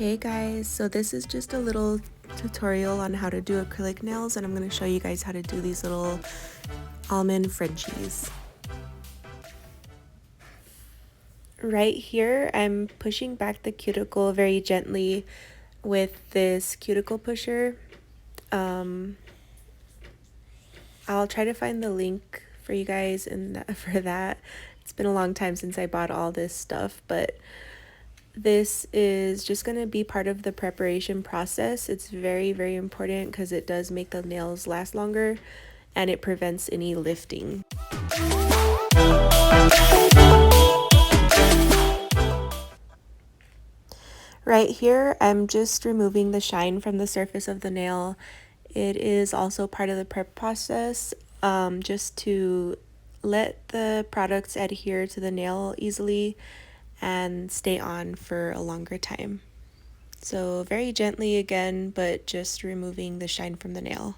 Hey guys, so this is just a little tutorial on how to do acrylic nails, and I'm going to show you guys how to do these little almond Frenchies. Right here, I'm pushing back the cuticle very gently with this cuticle pusher. I'll try to find the link for you guys for that. It's been a long time since I bought all this stuff, but this is just going to be part of the preparation process. It's very, very important because it does make the nails last longer and it prevents any lifting. Right here, I'm just removing the shine from the surface of the nail. It is also part of the prep process, just to let the products adhere to the nail easily and stay on for a longer time. So very gently again, but just removing the shine from the nail.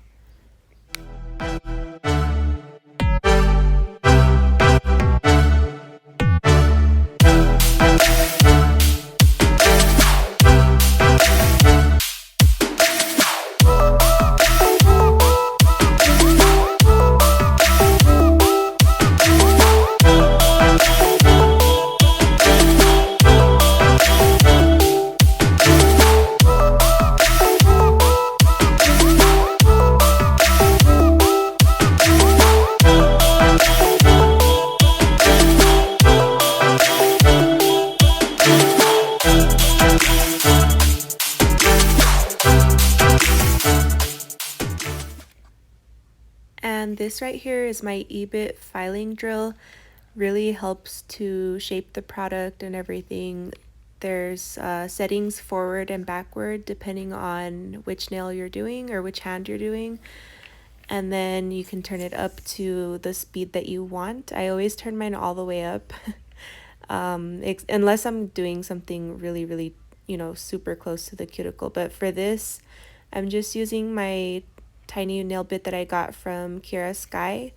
And this right here is my Ebit filing drill. Really helps to shape the product and everything. There's settings forward and backward depending on which nail you're doing or which hand you're doing. And then you can turn it up to the speed that you want. I always turn mine all the way up. Unless I'm doing something really, super close to the cuticle. But for this, I'm just using my tiny nail bit that I got from Kira Sky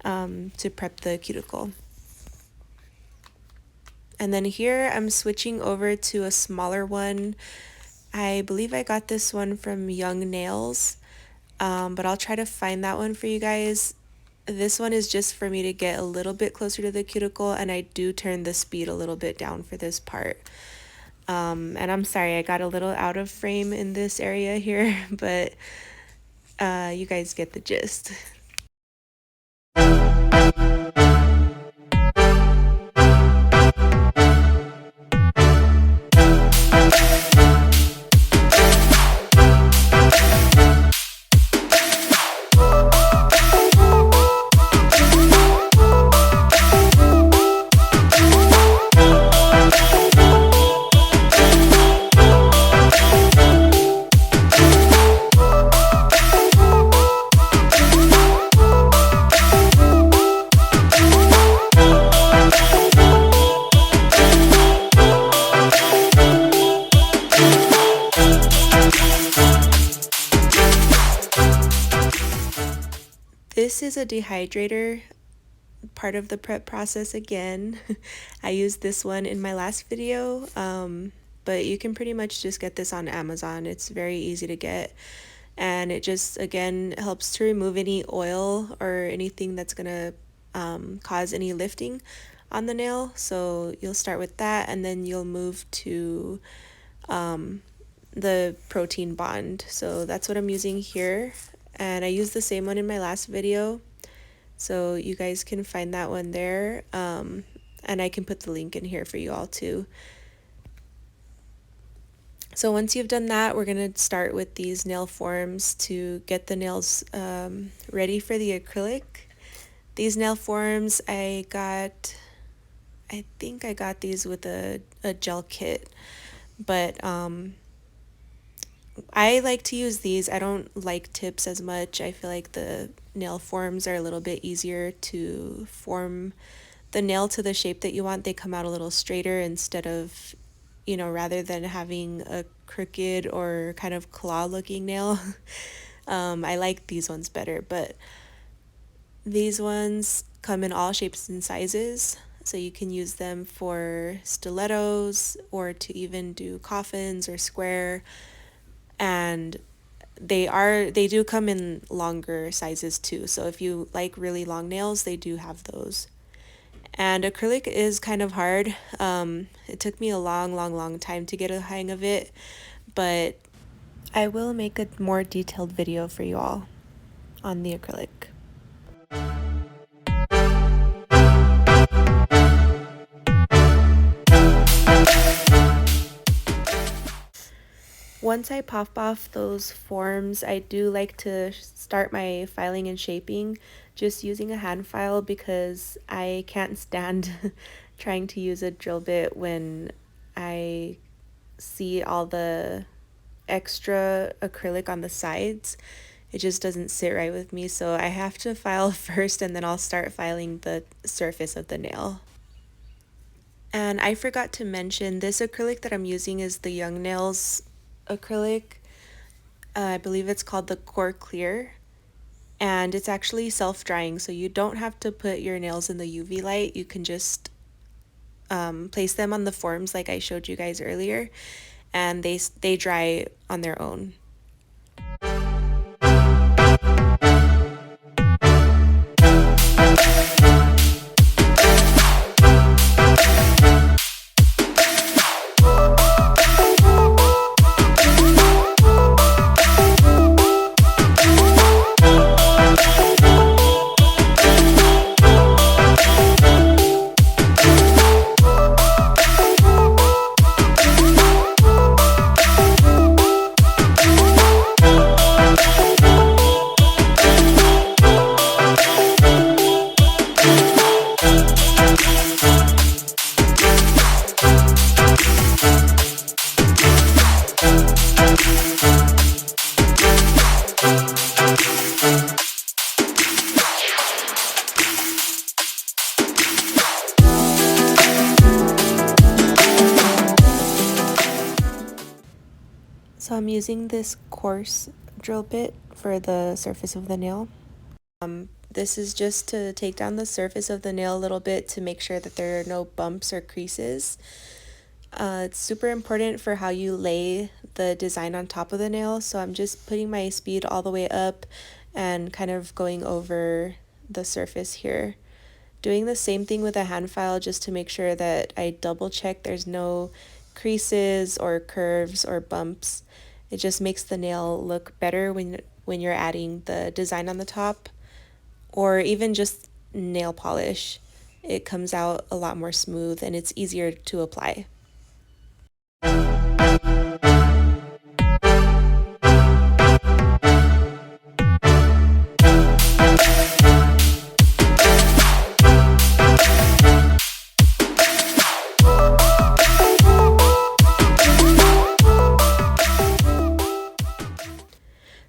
to prep the cuticle. And then here I'm switching over to a smaller one. I believe I got this one from Young Nails, but I'll try to find that one for you guys. This one is just for me to get a little bit closer to the cuticle, and I do turn the speed a little bit down for this part. And I'm sorry, I got a little out of frame in this area here, but you guys get the gist. This is a dehydrator, part of the prep process again. I used this one in my last video, but you can pretty much just get this on Amazon. It's very easy to get, and it just, again, helps to remove any oil or anything that's gonna cause any lifting on the nail. So you'll start with that, and then you'll move to the protein bond. So that's what I'm using here. And I used the same one in my last video, so you guys can find that one there, and I can put the link in here for you all too. So once you've done that, we're going to start with these nail forms to get the nails ready for the acrylic. These nail forms I think I got these with a gel kit, but I like to use these. I don't like tips as much. I feel like the nail forms are a little bit easier to form the nail to the shape that you want. They come out a little straighter instead of, rather than having a crooked or kind of claw looking nail. I like these ones better, but these ones come in all shapes and sizes. So you can use them for stilettos or to even do coffins or square. And they do come in longer sizes too. So if you like really long nails, they do have those. And acrylic is kind of hard. It took me a long time to get a hang of it, but I will make a more detailed video for you all on the acrylic. Once I pop off those forms, I do like to start my filing and shaping just using a hand file because I can't stand trying to use a drill bit when I see all the extra acrylic on the sides. It just doesn't sit right with me, so I have to file first and then I'll start filing the surface of the nail. And I forgot to mention, this acrylic that I'm using is the Young Nails acrylic. I believe it's called the Core Clear, and it's actually self-drying, so you don't have to put your nails in the UV light. You can just place them on the forms like I showed you guys earlier, and they dry on their own. So I'm using this coarse drill bit for the surface of the nail. This is just to take down the surface of the nail a little bit to make sure that there are no bumps or creases. It's super important for how you lay the design on top of the nail, so I'm just putting my speed all the way up and kind of going over the surface here. Doing the same thing with a hand file just to make sure that I double check there's no creases or curves or bumps. It just makes the nail look better when you're adding the design on the top, or even just nail polish. It comes out a lot more smooth and it's easier to apply.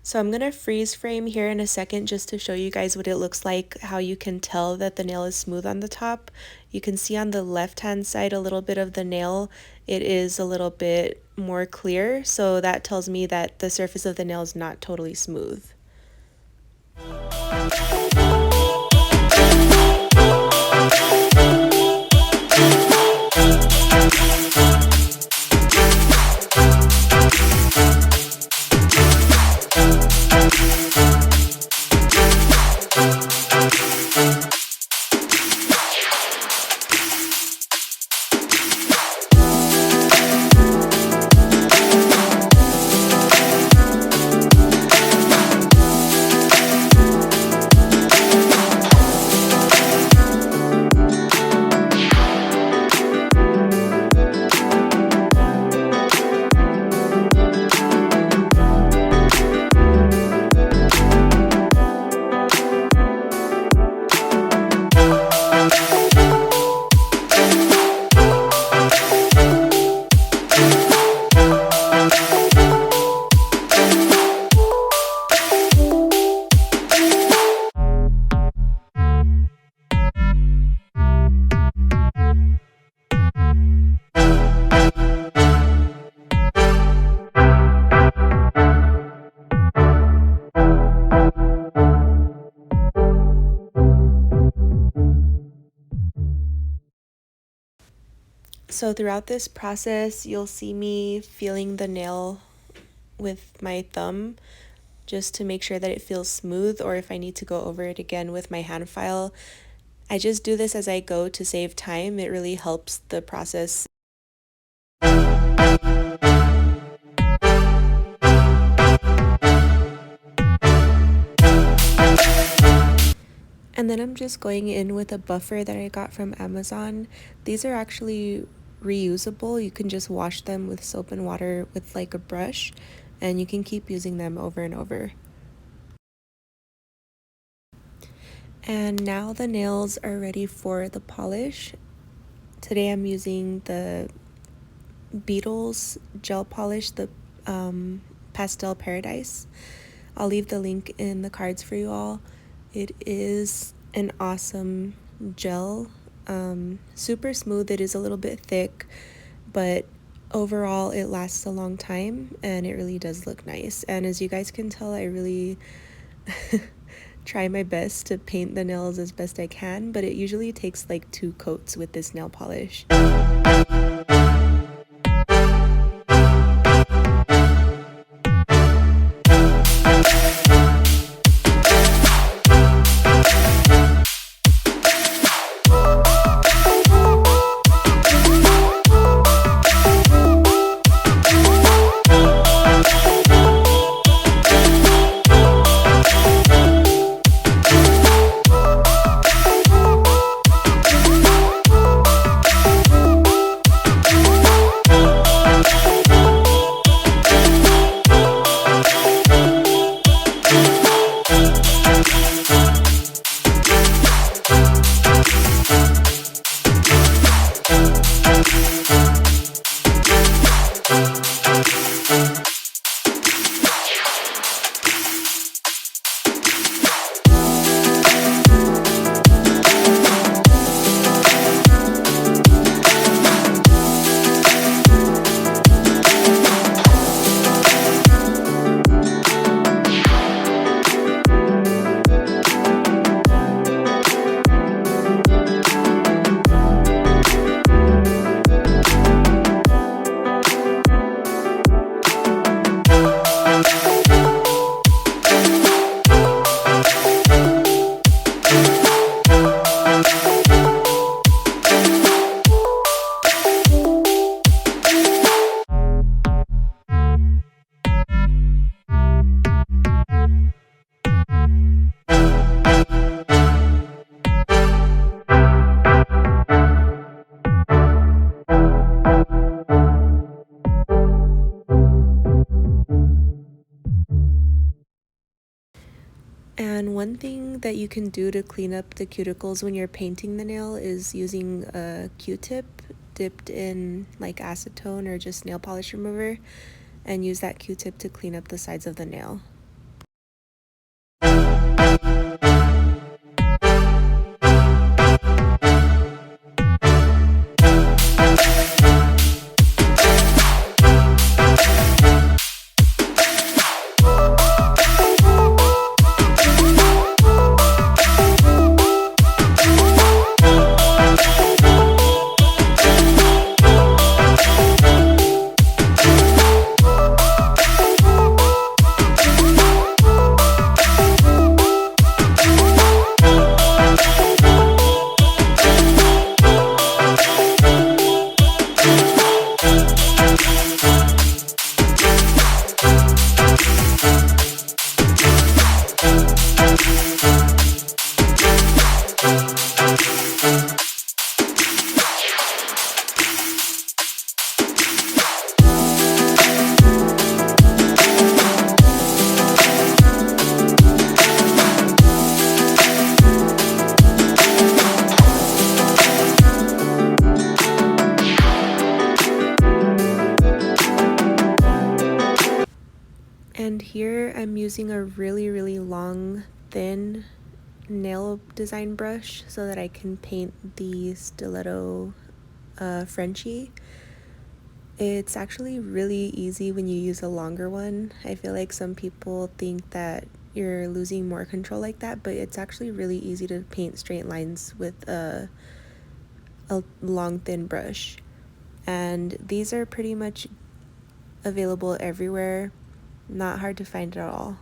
So I'm going to freeze frame here in a second just to show you guys what it looks like, how you can tell that the nail is smooth on the top. You can see on the left hand side a little bit of the nail, it is a little bit more clear, so that tells me that the surface of the nail is not totally smooth. So throughout this process, you'll see me feeling the nail with my thumb just to make sure that it feels smooth, or if I need to go over it again with my hand file. I just do this as I go to save time. It really helps the process. And then I'm just going in with a buffer that I got from Amazon. These are actually reusable. You can just wash them with soap and water with like a brush, and you can keep using them over and over. And now the nails are ready for the polish. Today I'm using the Beetles gel polish, the Pastel Paradise. I'll leave the link in the cards for you all. It is an awesome gel, super smooth. It is a little bit thick, but overall it lasts a long time and it really does look nice. And as you guys can tell, I really try my best to paint the nails as best I can, but it usually takes like 2 coats with this nail polish. And one thing that you can do to clean up the cuticles when you're painting the nail is using a Q-tip dipped in like acetone or just nail polish remover, and use that Q-tip to clean up the sides of the nail. And here I'm using a really long, thin nail design brush so that I can paint the stiletto Frenchie. It's actually really easy when you use a longer one. I feel like some people think that you're losing more control like that, but it's actually really easy to paint straight lines with a long, thin brush. and these are pretty much available everywhere, not hard to find at all.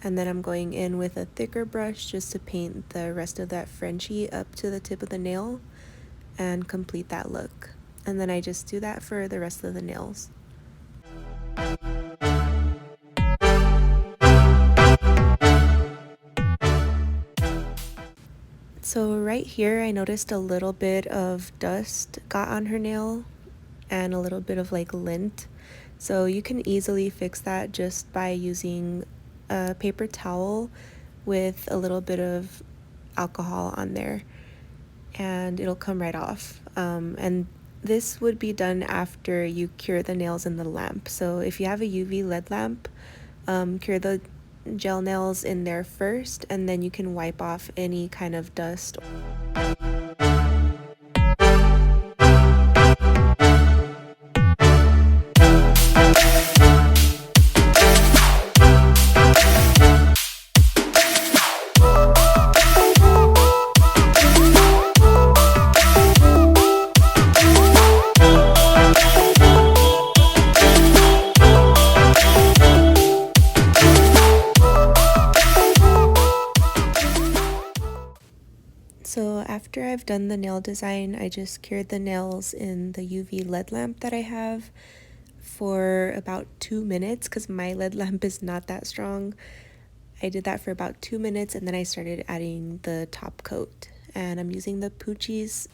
And then I'm going in with a thicker brush just to paint the rest of that Frenchie up to the tip of the nail and complete that look. And then I just do that for the rest of the nails. So right here I noticed a little bit of dust got on her nail and a little bit of like lint. So you can easily fix that just by using a paper towel with a little bit of alcohol on there, and it'll come right off. And this would be done after you cure the nails in the lamp. So if you have a UV LED lamp, cure the gel nails in there first, and then you can wipe off any kind of dust. So after I've done the nail design, I just cured the nails in the UV LED lamp that I have for about 2 minutes because my LED lamp is not that strong. I did that for about 2 minutes and then I started adding the top coat. And I'm using the Poochie's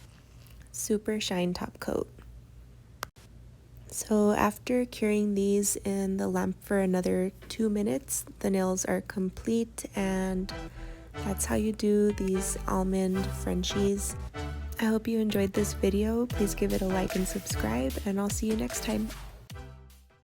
Super Shine Top Coat. So after curing these in the lamp for another 2 minutes, the nails are complete, and that's how you do these almond Frenchies. I hope you enjoyed this video. Please give it a like and subscribe, and I'll see you next time.